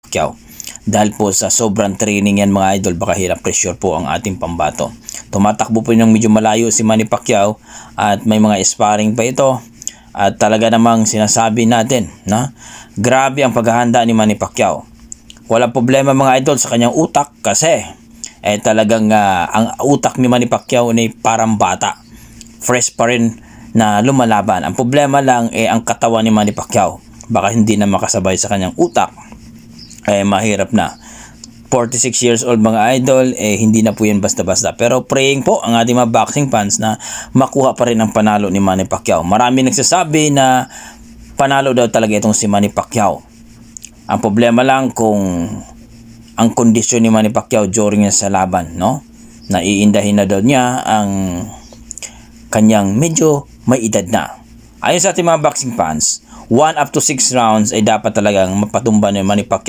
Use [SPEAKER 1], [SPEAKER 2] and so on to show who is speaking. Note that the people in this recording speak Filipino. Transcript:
[SPEAKER 1] Pacquiao. Dahil po sa sobrang training yan mga idol, baka hirap pressure po ang ating pambato. Tumatakbo po ng medyo malayo si Manny Pacquiao at may mga sparring pa ito. At talaga namang sinasabi natin na grabe ang paghahanda ni Manny Pacquiao. Walang problema mga idol sa kanyang utak kasi talagang ang utak ni Manny Pacquiao ay parang bata. Fresh pa rin na lumalaban. Ang problema lang ang katawan ni Manny Pacquiao. Baka hindi na makasabay sa kanyang utak. Mahirap na. 46 years old mga idol, hindi na po yan basta-basta. Pero praying po ang ating mga boxing fans na makuha pa rin ang panalo ni Manny Pacquiao. Marami nagsasabi na panalo daw talaga itong si Manny Pacquiao. Ang problema lang kung ang kondisyon ni Manny Pacquiao during sa laban, no? Naiindahin na daw niya ang kanyang medyo may edad na. Ayon sa ating mga boxing fans, 1 up to 6 rounds ay dapat talagang mapatumba ni Manny Pacquiao